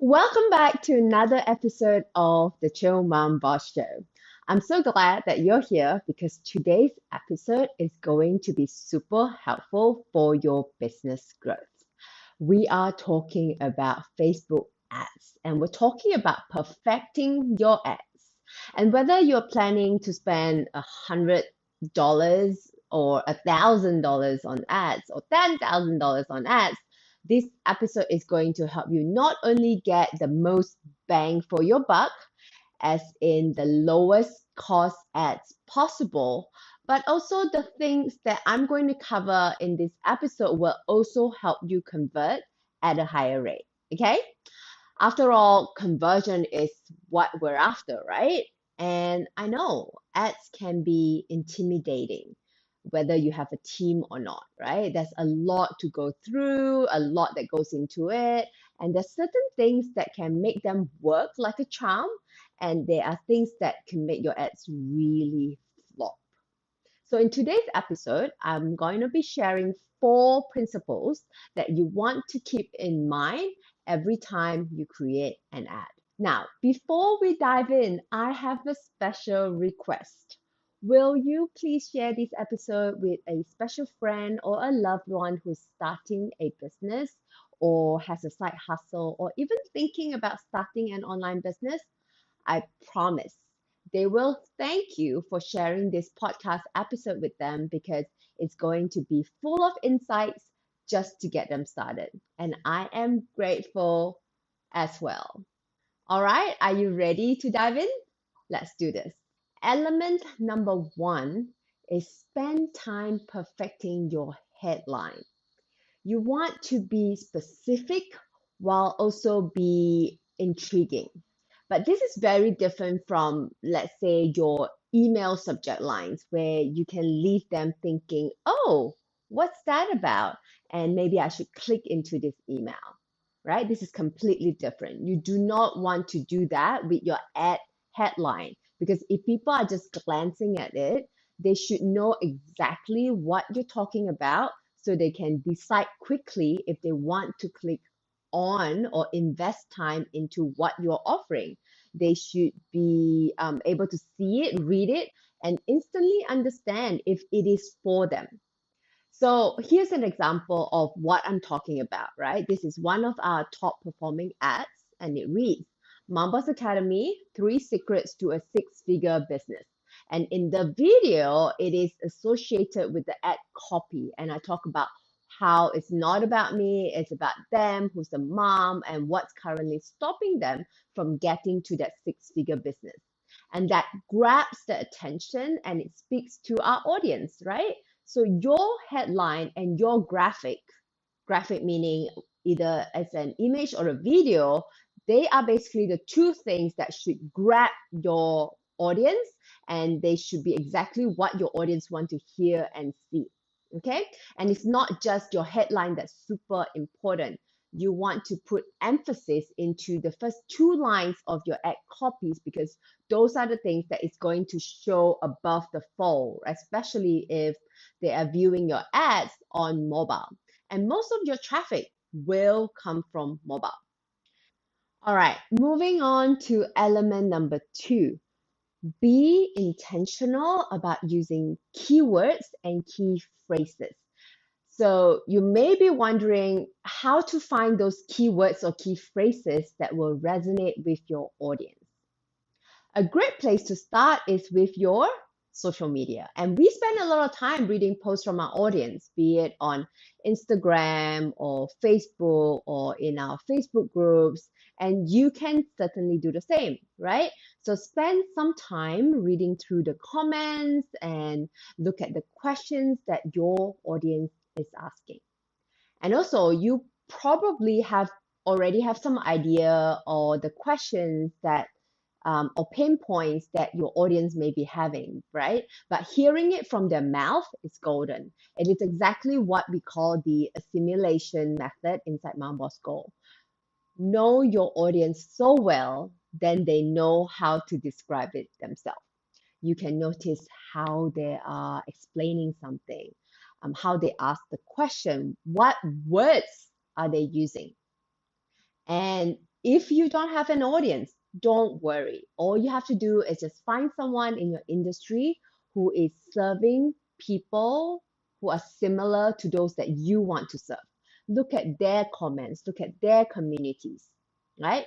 Welcome back to another episode of the Chill Mom Boss Show. I'm so glad that you're here because today's episode is going to be super helpful for your business growth. We are talking about Facebook ads and we're talking about perfecting your ads. And whether you're planning to spend $100 or $1,000 on ads or $10,000 on ads, this episode is going to help you not only get the most bang for your buck, as in the lowest cost ads possible, but also the things that I'm going to cover in this episode will also help you convert at a higher rate. Okay? After all, conversion is what we're after, right? And I know ads can be intimidating, whether you have a team or not, right? There's a lot to go through, a lot that goes into it, and there's certain things that can make them work like a charm, and there are things that can make your ads really flop. So, in today's episode, I'm going to be sharing 4 principles that you want to keep in mind every time you create an ad. Now, before we dive in, I have a special request. Will you please share this episode with a special friend or a loved one who's starting a business or has a side hustle or even thinking about starting an online business? I promise they will thank you for sharing this podcast episode with them because it's going to be full of insights just to get them started. And I am grateful as well. All right, are you ready to dive in? Let's do this. Element number 1 is spend time perfecting your headline. You want to be specific while also be intriguing. But this is very different from, let's say, your email subject lines where you can leave them thinking, oh, what's that about? And maybe I should click into this email, right? This is completely different. You do not want to do that with your ad headline because if people are just glancing at it, they should know exactly what you're talking about so they can decide quickly if they want to click on or invest time into what you're offering. They should be able to see it, read it, and instantly understand if it is for them. So here's an example of what I'm talking about, right? This is one of our top performing ads, and it reads Mamba's Academy 3 Secrets to a Six-Figure Business. And in the video, it is associated with the ad copy. And I talk about how it's not about me, it's about them, who's the mom, and what's currently stopping them from getting to that six-figure business. And that grabs the attention and it speaks to our audience, right? So your headline and your graphic meaning either as an image or a video, they are basically the 2 things that should grab your audience and they should be exactly what your audience want to hear and see. Okay? And it's not just your headline that's super important. You want to put emphasis into the first 2 lines of your ad copies because those are the things that is going to show above the fold, especially if they are viewing your ads on mobile. And most of your traffic will come from mobile. All right, moving on to element number 2. Be intentional about using keywords and key phrases. So you may be wondering how to find those keywords or key phrases that will resonate with your audience. A great place to start is with your social media. And we spend a lot of time reading posts from our audience, be it on Instagram or Facebook or in our Facebook groups. And you can certainly do the same, right? So spend some time reading through the comments and look at the questions that your audience is asking. And also, you probably already have some idea or the questions that or pain points that your audience may be having, right? But hearing it from their mouth is golden. It is exactly what we call the assimilation method inside Mom Boss Go. Know your audience so well, then they know how to describe it themselves. You can notice how they are explaining something, how they ask the question, what words are they using? And If you don't have an audience, don't worry. All you have to do is just find someone in your industry who is serving people who are similar to those that you want to serve. Look at their comments, look at their communities, right?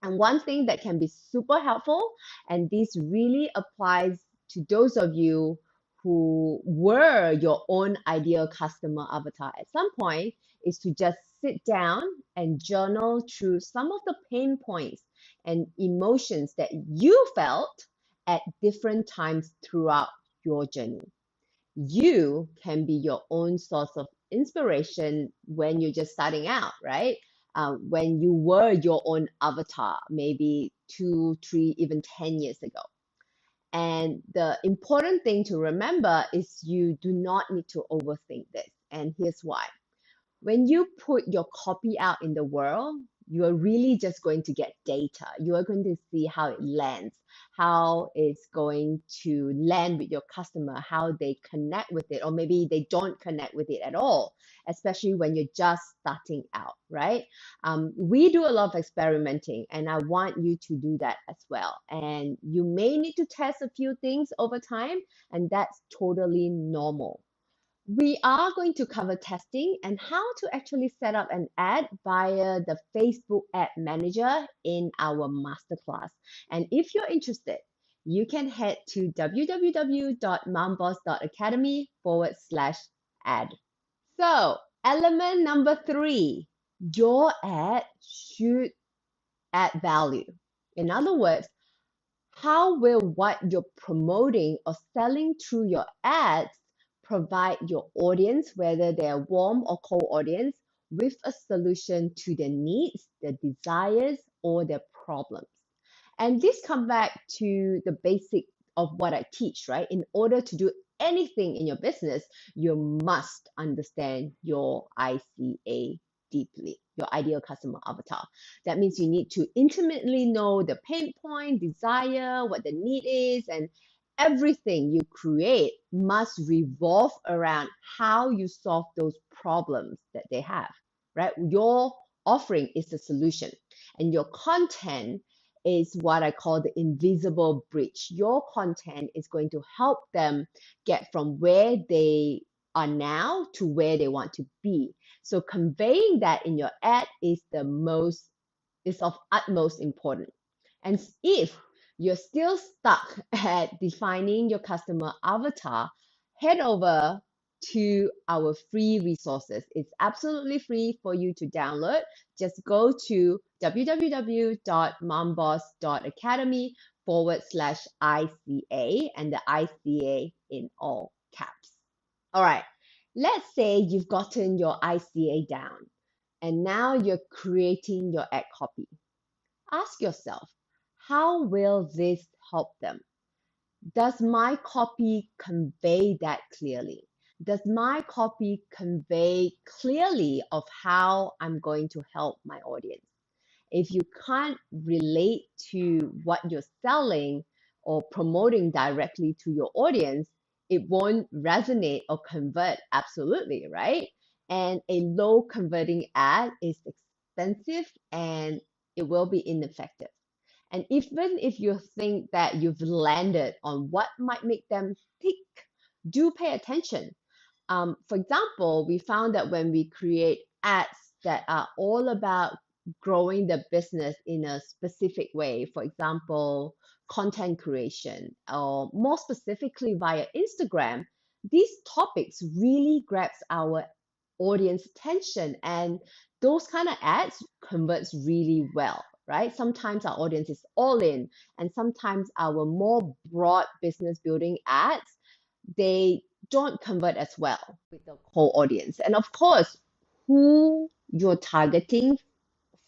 And one thing that can be super helpful, and this really applies to those of you who were your own ideal customer avatar at some point, is to just sit down and journal through some of the pain points and emotions that you felt at different times throughout your journey. You can be your own source of inspiration when you're just starting out, right? When you were your own avatar, maybe 2, 3, even 10 years ago. And the important thing to remember is you do not need to overthink this. And here's why. When you put your copy out in the world, you are really just going to get data. You are going to see how it lands, how it's going to land with your customer, how they connect with it, or maybe they don't connect with it at all, especially when you're just starting out, right? We do a lot of experimenting, and I want you to do that as well. And you may need to test a few things over time, and that's totally normal. We are going to cover testing and how to actually set up an ad via the Facebook Ad Manager in our masterclass. And if you're interested, you can head to www.momboss.academy/ad. So, element number 3, your ad should add value. In other words, how will what you're promoting or selling through your ads provide your audience, whether they're warm or cold audience, with a solution to their needs, their desires, or their problems? And this comes back to the basic of what I teach, right? In order to do anything in your business, you must understand your ICA deeply, your ideal customer avatar. That means you need to intimately know the pain point, desire, what the need is, and everything you create must revolve around how you solve those problems that they have, right? Your offering is the solution, and your content is what I call the invisible bridge. Your content is going to help them get from where they are now to where they want to be. So conveying that in your ad is of utmost importance. And if you're still stuck at defining your customer avatar, head over to our free resources. It's absolutely free for you to download. Just go to www.momboss.academy/ICA, and the ICA in all caps. All right, let's say you've gotten your ICA down and now you're creating your ad copy. Ask yourself, how will this help them? Does my copy convey that clearly? Does my copy convey clearly of how I'm going to help my audience? If you can't relate to what you're selling or promoting directly to your audience, it won't resonate or convert absolutely, right? And a low converting ad is expensive and it will be ineffective. And even if you think that you've landed on what might make them tick, do pay attention. For example, we found that when we create ads that are all about growing the business in a specific way, for example, content creation, or more specifically via Instagram, these topics really grabs our audience attention, and those kind of ads converts really well, right? Sometimes our audience is all in, and sometimes our more broad business building ads, they don't convert as well with the whole audience. And of course, who you're targeting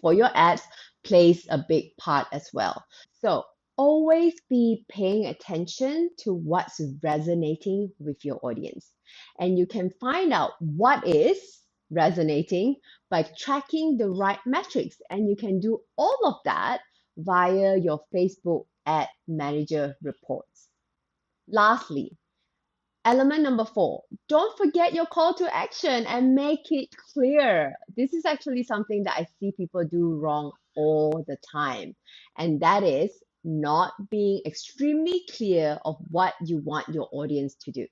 for your ads plays a big part as well. So always be paying attention to what's resonating with your audience. And you can find out what is resonating by tracking the right metrics. And you can do all of that via your Facebook Ad Manager reports. Lastly, element number 4, don't forget your call to action and make it clear. This is actually something that I see people do wrong all the time. And that is not being extremely clear of what you want your audience to do.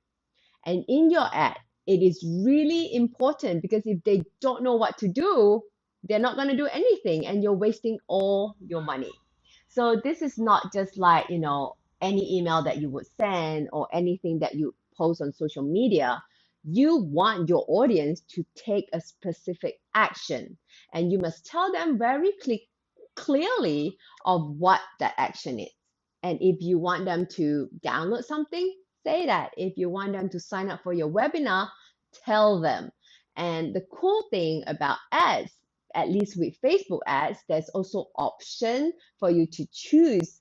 And in your ad, it is really important because if they don't know what to do, they're not going to do anything and you're wasting all your money. So this is not just like, any email that you would send or anything that you post on social media. You want your audience to take a specific action and you must tell them very clearly of what that action is. And if you want them to download something, say that. If you want them to sign up for your webinar, tell them. And the cool thing about ads, at least with Facebook ads, there's also option for you to choose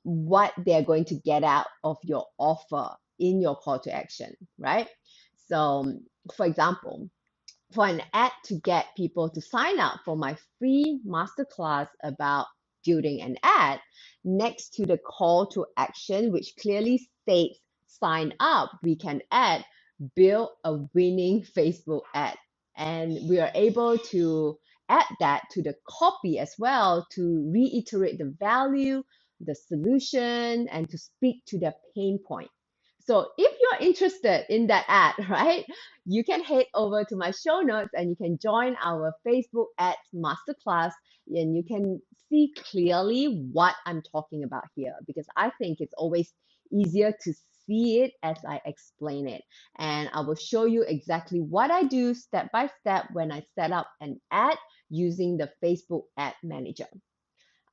what they're going to get out of your offer in your call to action, right? So, for example, for an ad to get people to sign up for my free masterclass about building an ad, next to the call to action, which clearly states sign up, we can add build a winning Facebook ad. And we are able to add that to the copy as well to reiterate the value, the solution, and to speak to the pain point. So if you're interested in that ad, right, you can head over to my show notes and you can join our Facebook Ads Masterclass and you can see clearly what I'm talking about here because I think it's always easier to see it as I explain it. And I will show you exactly what I do step by step when I set up an ad using the Facebook Ad Manager.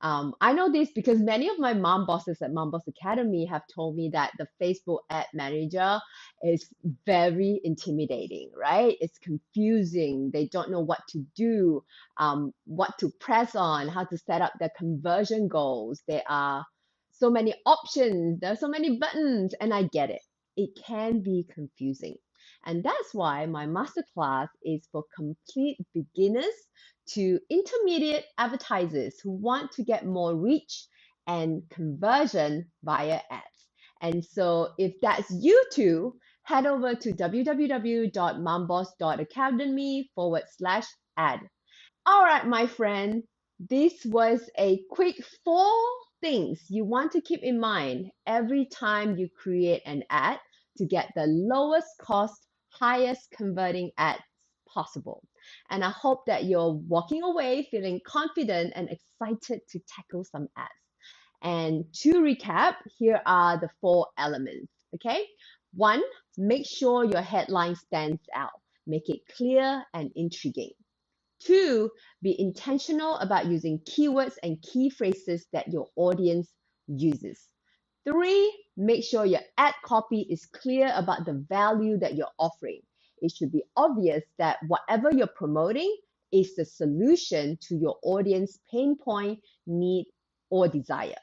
I know this because many of my mom bosses at Mom Boss Academy have told me that the Facebook Ad Manager is very intimidating, right? It's confusing. They don't know what to do, what to press on, how to set up their conversion goals. There are so many options, there are so many buttons, and I get it. It can be confusing. And that's why my masterclass is for complete beginners to intermediate advertisers who want to get more reach and conversion via ads. And so if that's you too, head over to www.momboss.academy/ad. All right, my friend, this was a quick 4 things you want to keep in mind every time you create an ad to get the lowest cost, highest converting ads possible. And I hope that you're walking away feeling confident and excited to tackle some ads. And to recap, here are the 4 elements. Okay. 1, make sure your headline stands out. Make it clear and intriguing. 2, be intentional about using keywords and key phrases that your audience uses. 3, make sure your ad copy is clear about the value that you're offering. It should be obvious that whatever you're promoting is the solution to your audience pain point, need, or desire.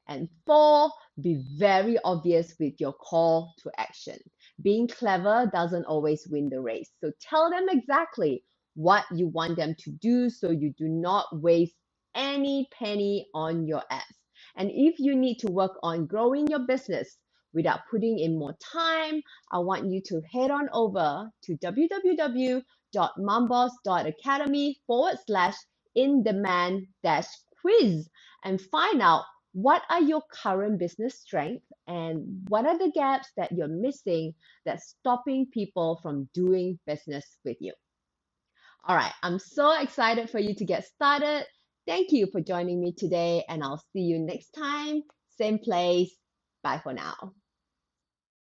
And 4, be very obvious with your call to action. Being clever doesn't always win the race. So tell them exactly what you want them to do so you do not waste any penny on your ads. And if you need to work on growing your business without putting in more time, I want you to head on over to www.momboss.academy/in-demand-quiz and find out what are your current business strengths and what are the gaps that you're missing that's stopping people from doing business with you. All right, I'm so excited for you to get started. Thank you for joining me today, and I'll see you next time. Same place. Bye for now.